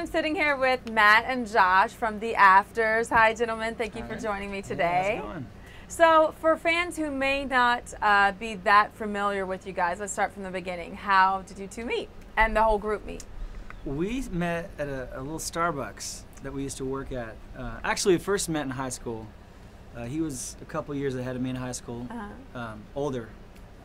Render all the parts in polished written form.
I'm sitting here with Matt and Josh from the Afters. Hi, gentlemen. Thank you for joining me today. Hey, how's it going? So, for fans who may not be that familiar with you guys, let's start from the beginning. How did you two meet and the whole group meet? We met at a little Starbucks that we used to work at. Actually, we first met in high school. He was a couple years ahead of me in high school. Older,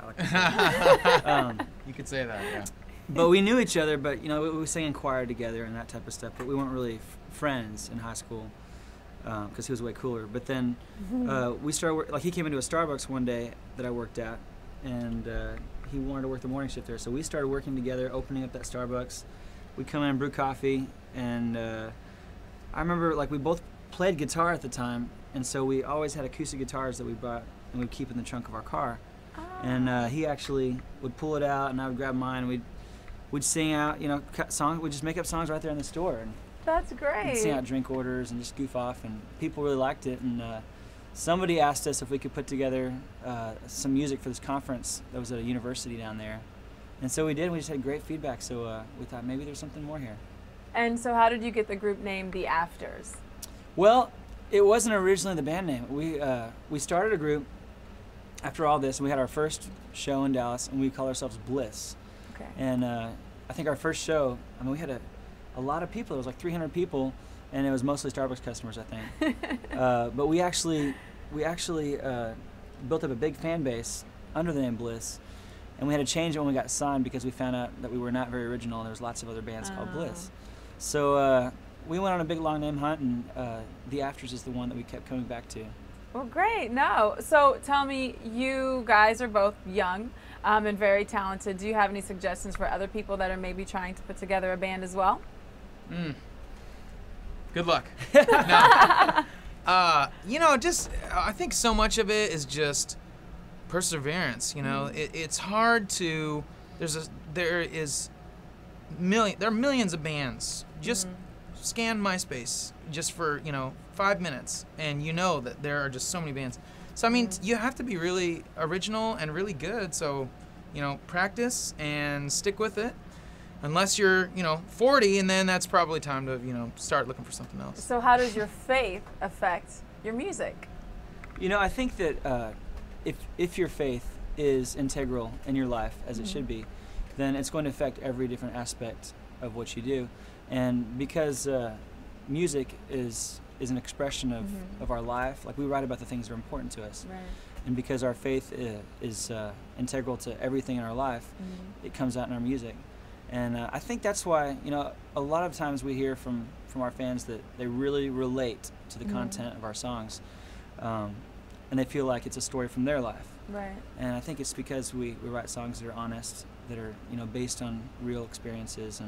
I like to say. You could say that, yeah. But we knew each other, but you know, we sang in choir together and that type of stuff, but we weren't really friends in high school because he was way cooler. But then we started, he came into a Starbucks one day that I worked at, and he wanted to work the morning shift there. So we started working together, opening up that Starbucks. We'd come in and brew coffee, and I remember we both played guitar at the time, and so we always had acoustic guitars that we brought and we'd keep in the trunk of our car. And he actually would pull it out, and I would grab mine, and we'd sing out, you know, songs. We'd just make up songs right there in the store. And that's great. we'd sing out drink orders and just goof off, and people really liked it. And somebody asked us if we could put together some music for this conference that was at a university down there. And so we did. We just had great feedback. So we thought maybe there's something more here. And so how did you get the group name The Afters? Well, it wasn't originally the band name. We started a group after all this, and we had our first show in Dallas, and we called ourselves Bliss. Okay. And I think our first show, I mean, we had a lot of people. It was like 300 people, and it was mostly Starbucks customers, I think. But we actually built up a big fan base under the name Bliss, and we had to change it when we got signed because we found out that we were not very original, and there was lots of other bands called Bliss. So we went on a big long name hunt, and The Afters is the one that we kept coming back to. Well, great. No. So tell me, you guys are both young and very talented. Do you have any suggestions for other people that are maybe trying to put together a band as well? Good luck. No. You know, I think so much of it is just perseverance. You know, it's hard to. There are millions of bands. Just scan MySpace just for 5 minutes, and you know that there are just so many bands. So I mean, you have to be really original and really good. So, practice and stick with it. Unless you're 40, and then that's probably time to start looking for something else. So how does your faith affect your music? I think that if your faith is integral in your life, as it should be, then it's going to affect every different aspect of what you do. And because music is an expression of our life, we write about the things that are important to us. Right. And because our faith is integral to everything in our life, it comes out in our music. And I think that's why, a lot of times we hear from our fans that they really relate to the content of our songs. And they feel like it's a story from their life. Right. And I think it's because we write songs that are honest, that are based on real experiences,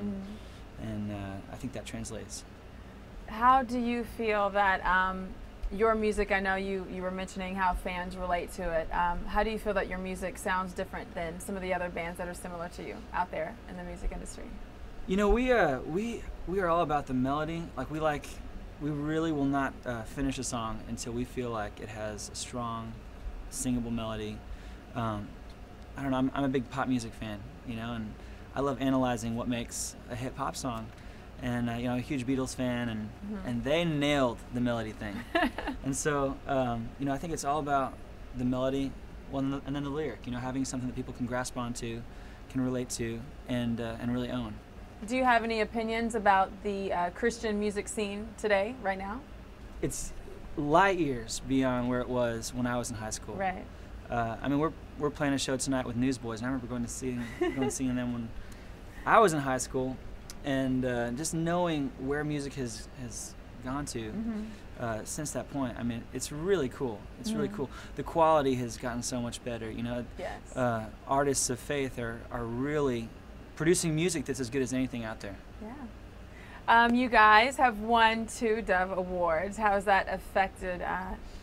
and I think that translates. How do you feel that your music, I know you were mentioning how fans relate to it, how do you feel that your music sounds different than some of the other bands that are similar to you out there in the music industry? We are all about the melody. We really will not finish a song until we feel like it has a strong, singable melody. I don't know, I'm a big pop music fan, and I love analyzing what makes a hip hop song. And I'm a huge Beatles fan, and they nailed the melody thing. And so I think it's all about the melody, and then the lyric. Having something that people can grasp onto, can relate to, and really own. Do you have any opinions about the Christian music scene today, right now? It's light years beyond where it was when I was in high school. Right. I mean, we're playing a show tonight with Newsboys, and I remember going and seeing them when I was in high school. And just knowing where music has gone to since that point, I mean, it's really cool. It's really cool. The quality has gotten so much better. Yes. Artists of faith are really producing music that's as good as anything out there. Yeah. You guys have won 2 Dove Awards. How has that affected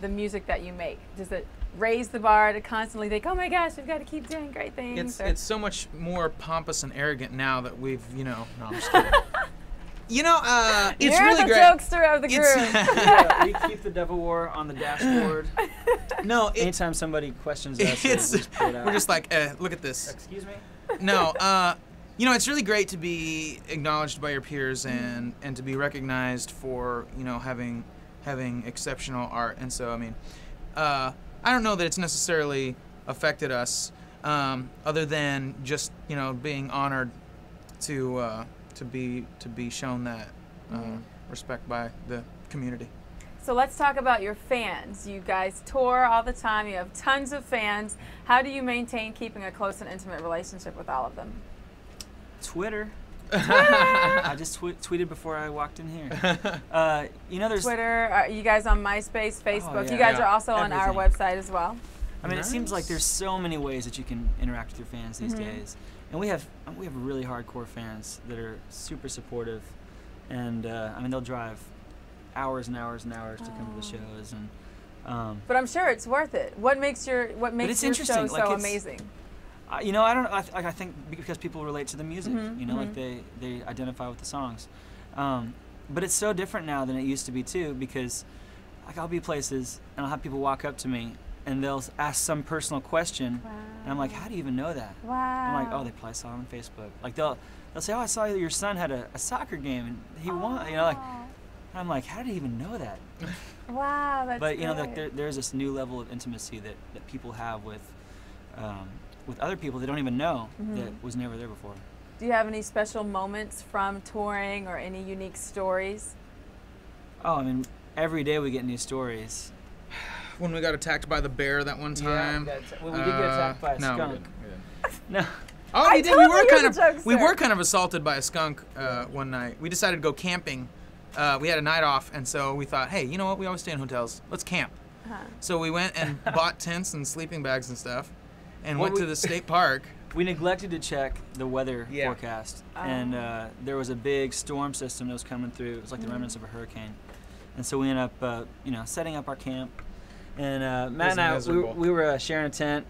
the music that you make? Does it raise the bar to constantly think, oh my gosh, we've got to keep doing great things? It's so much more pompous and arrogant now that we've, no, I'm just kidding. It's You're really the great. jokester of the group. Yeah, we keep the Dove Award on the dashboard. No, anytime somebody questions us, we're just like, look at this. Excuse me? No, you know, it's really great to be acknowledged by your peers and to be recognized for, you know, having exceptional art. And so, I mean, I don't know that it's necessarily affected us, other than just, you know, being honored to be shown that respect by the community. So let's talk about your fans. You guys tour all the time. You have tons of fans. How do you maintain keeping a close and intimate relationship with all of them? Twitter. I just tweeted before I walked in here. You know, there's Twitter. Are you guys on MySpace, Facebook? yeah. You guys Yeah. are also on our Everything. website as well. I mean, Nice. it seems like there's so many ways that you can interact with your fans these days, and we have really hardcore fans that are super supportive, and I mean, they'll drive hours and hours and hours to come to the shows, and But I'm sure it's worth it. What makes your it's show interesting, so like, it's- amazing? you know, I don't. I think because people relate to the music. Mhm, You know, like they identify with the songs. But it's so different now than it used to be too. Because like I'll be places and I'll have people walk up to me and they'll ask some personal question, and I'm like, how do you even know that? Wow. I'm like, oh, they probably saw it on Facebook. Like they'll say, oh, I saw your son had a soccer game and he won. You know, like I'm like, how did he even know that? Wow, that's But you know, great. like there's this new level of intimacy that people have with other people they don't even know that was never there before. Do you have any special moments from touring or any unique stories? Oh, I mean, every day we get new stories. When we got attacked by the bear that one time. we did get attacked by a no, we skunk. didn't. No, Oh, we did. told We were you kind you're of a jokester. we were kind of assaulted by a skunk one night. We decided to go camping. We had a night off, and so we thought, hey, you know what? We always stay in hotels. Let's camp. So we went and bought tents and sleeping bags and stuff, and Well, went to the state park. we neglected to check the weather Yeah. forecast, and there was a big storm system that was coming through. It was like the remnants of a hurricane, and so we ended up, setting up our camp. And Matt and I, miserable. we were sharing a tent,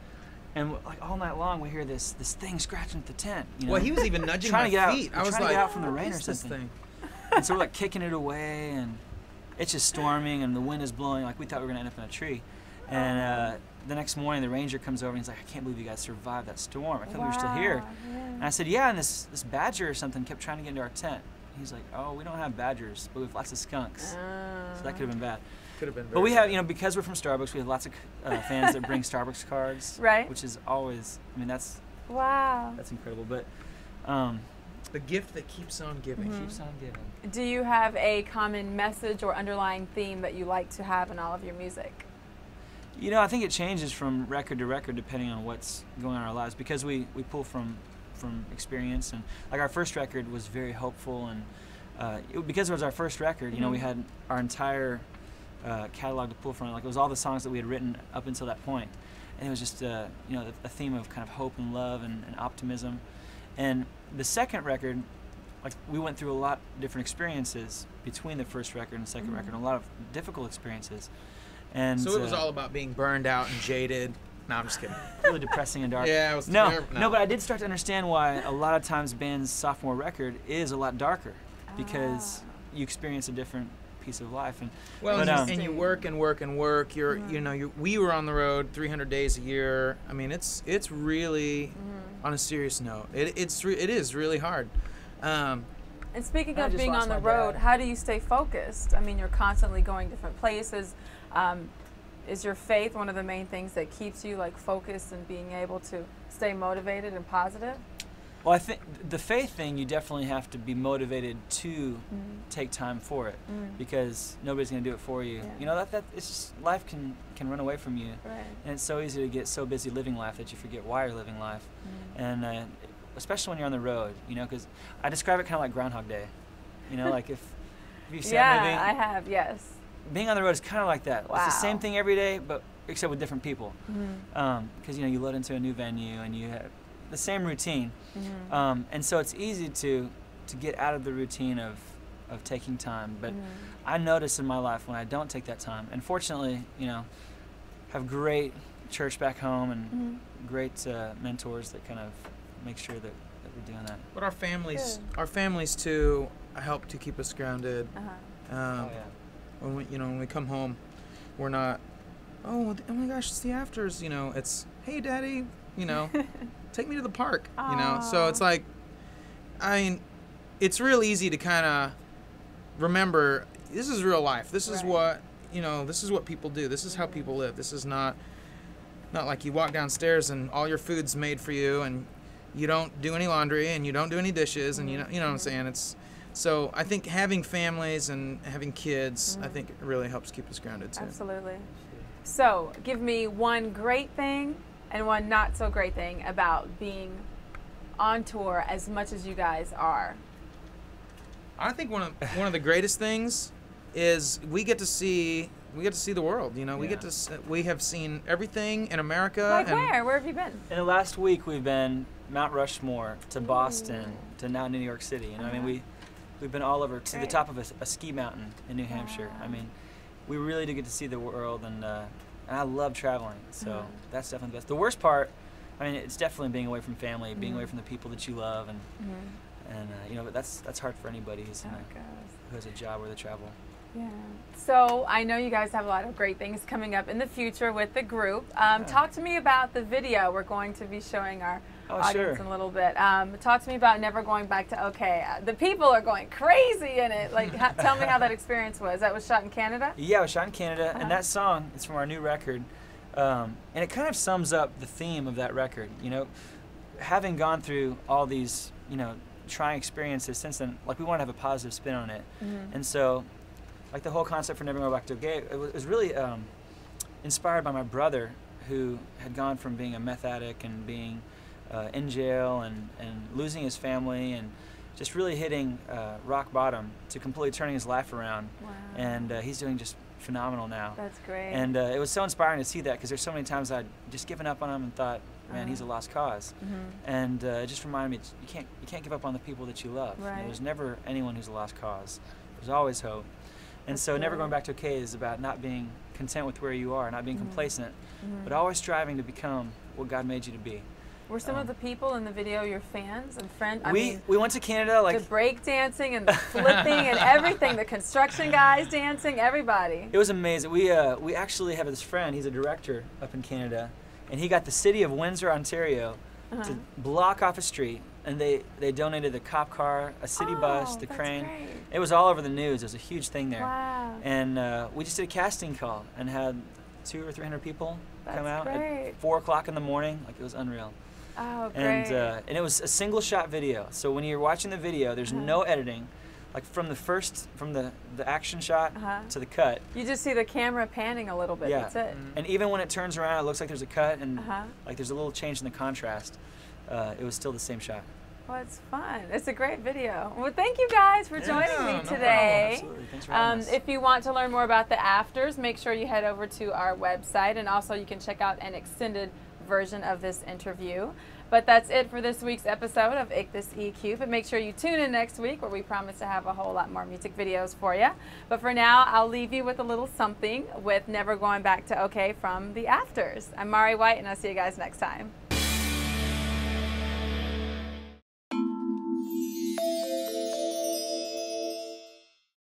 and like all night long we hear this thing scratching at the tent. You know? Well, he was even nudging Trying my to get out- feet. I we're was trying to like, get out from the "What rain or is this something." thing?" And so we're like kicking it away, and it's just storming, and the wind is blowing. Like we thought we were gonna end up in a tree. And the next morning, the ranger comes over and he's like, "I can't believe you guys survived that storm. I thought we were still here." And I said, "Yeah." And this badger or something kept trying to get into our tent. He's like, "Oh, we don't have badgers, but we have lots of skunks." So that could have been bad. Could have been. But we have, because we're from Starbucks, we have lots of fans that bring Starbucks cards, Right. which is always, I mean, that's Wow. incredible. But the gift that keeps on giving. keeps on giving. Do you have a common message or underlying theme that you like to have in all of your music? You know, I think it changes from record to record depending on what's going on in our lives, because we pull from experience, and like our first record was very hopeful, and because it was our first record, you know, we had our entire catalog to pull from. Like it was all the songs that we had written up until that point, and it was just a theme of kind of hope and love and optimism. And the second record, like we went through a lot of different experiences between the first record and the second record, a lot of difficult experiences. And So it was all about being burned out and jaded. No, I'm just kidding. really depressing and dark. Yeah, it was no, terrible. no, but I did start to understand why a lot of times bands' sophomore record is a lot darker, because you experience a different piece of life. And Well, but, and you work and work and work. We were on the road 300 days a year. I mean, it's really on a serious note. It is really hard. And speaking I of just being lost on the my road, dad. how do you stay focused? I mean, you're constantly going different places. Is your faith one of the main things that keeps you like focused and being able to stay motivated and positive? well, I think the faith thing, you definitely have to be motivated to take time for it, because nobody's going to do it for you. Yeah. You know, that it's just, life can run away from you. Right. And it's so easy to get so busy living life that you forget why you're living life. And especially when you're on the road, because I describe it kind of like Groundhog Day. Like if you've seen that movie, I have, yes. being on the road is kind of like that. It's the same Wow. thing every day, but except with different people. Because you load into a new venue and you have the same routine, and so it's easy to get out of the routine of taking time. But I notice in my life when I don't take that time, and fortunately, have great church back home and great mentors that kind of make sure that we're doing that. But our families, Good. too, help to keep us grounded. Oh, When we come home, we're not, oh my gosh, it's the afters. It's, hey, Daddy, take me to the park. So it's like, I mean, it's real easy to kind of remember this is real life. This is what, this is what people do. This is how people live. This is not like you walk downstairs and all your food's made for you and you don't do any laundry and you don't do any dishes and you know what I'm saying. So I think having families and having kids, I think it really helps keep us grounded too. Absolutely. So give me one great thing and one not so great thing about being on tour as much as you guys are. I think one of the greatest things is we get to see the world. We have seen everything in America. Like where have you been? In the last week we've been Mount Rushmore to Boston to now New York City. I mean we've been all over to the top of a ski mountain in New Hampshire. I mean, we really do get to see the world, and I love traveling. So that's definitely the best. The worst part, I mean, it's definitely being away from family, being away from the people that you love, and but that's hard for anybody who has a job where they travel. Yeah. So I know you guys have a lot of great things coming up in the future with the group. Talk to me about the video we're going to be showing our audience in a little bit. Talk to me about Never Going Back to OK. The people are going crazy in it. Like, tell me how that experience was. That was shot in Canada? Yeah, it was shot in Canada, and that song is from our new record. And it kind of sums up the theme of that record. Having gone through all these, trying experiences since then, like we want to have a positive spin on it. And so, like the whole concept for Never Going Back to OK, it was really inspired by my brother, who had gone from being a meth addict and being in jail and losing his family and just really hitting rock bottom to completely turning his life around. Wow. And he's doing just phenomenal now. That's great. And it was so inspiring to see that, because there's so many times I'd just given up on him and thought, man, he's a lost cause. And it just reminded me, you can't give up on the people that you love. Right. There's never anyone who's a lost cause. There's always hope. And so Never Going Back to OK is about not being content with where you are, not being complacent, but always striving to become what God made you to be. Were some of the people in the video your fans and friends? We went to Canada, like the break dancing and the flipping and everything, the construction guys dancing, everybody. It was amazing. We actually have this friend, he's a director up in Canada, and he got the city of Windsor, Ontario to block off a street, and they donated the cop car, a city bus, the crane. Great. It was all over the news. It was a huge thing there. Wow. And we just did a casting call and had 200 or 300 people come out great. at 4 o'clock in the morning. Like, it was unreal. Oh, great. And it was a single shot video. So when you're watching the video, there's no editing. Like from the action shot to the cut. You just see the camera panning a little bit. Yeah. That's it. And even when it turns around, it looks like there's a cut and like there's a little change in the contrast. It was still the same shot. Well, it's fun. It's a great video. Well, thank you guys for joining me today. Absolutely. Thanks for having us. If you want to learn more about the Afters, make sure you head over to our website, and also you can check out an extended version of this interview. But that's it for this week's episode of iCTHuS.eQ. But make sure you tune in next week, where we promise to have a whole lot more music videos for you. But for now, I'll leave you with a little something with Never Going Back to OK from the Afters. I'm Mari White, and I'll see you guys next time.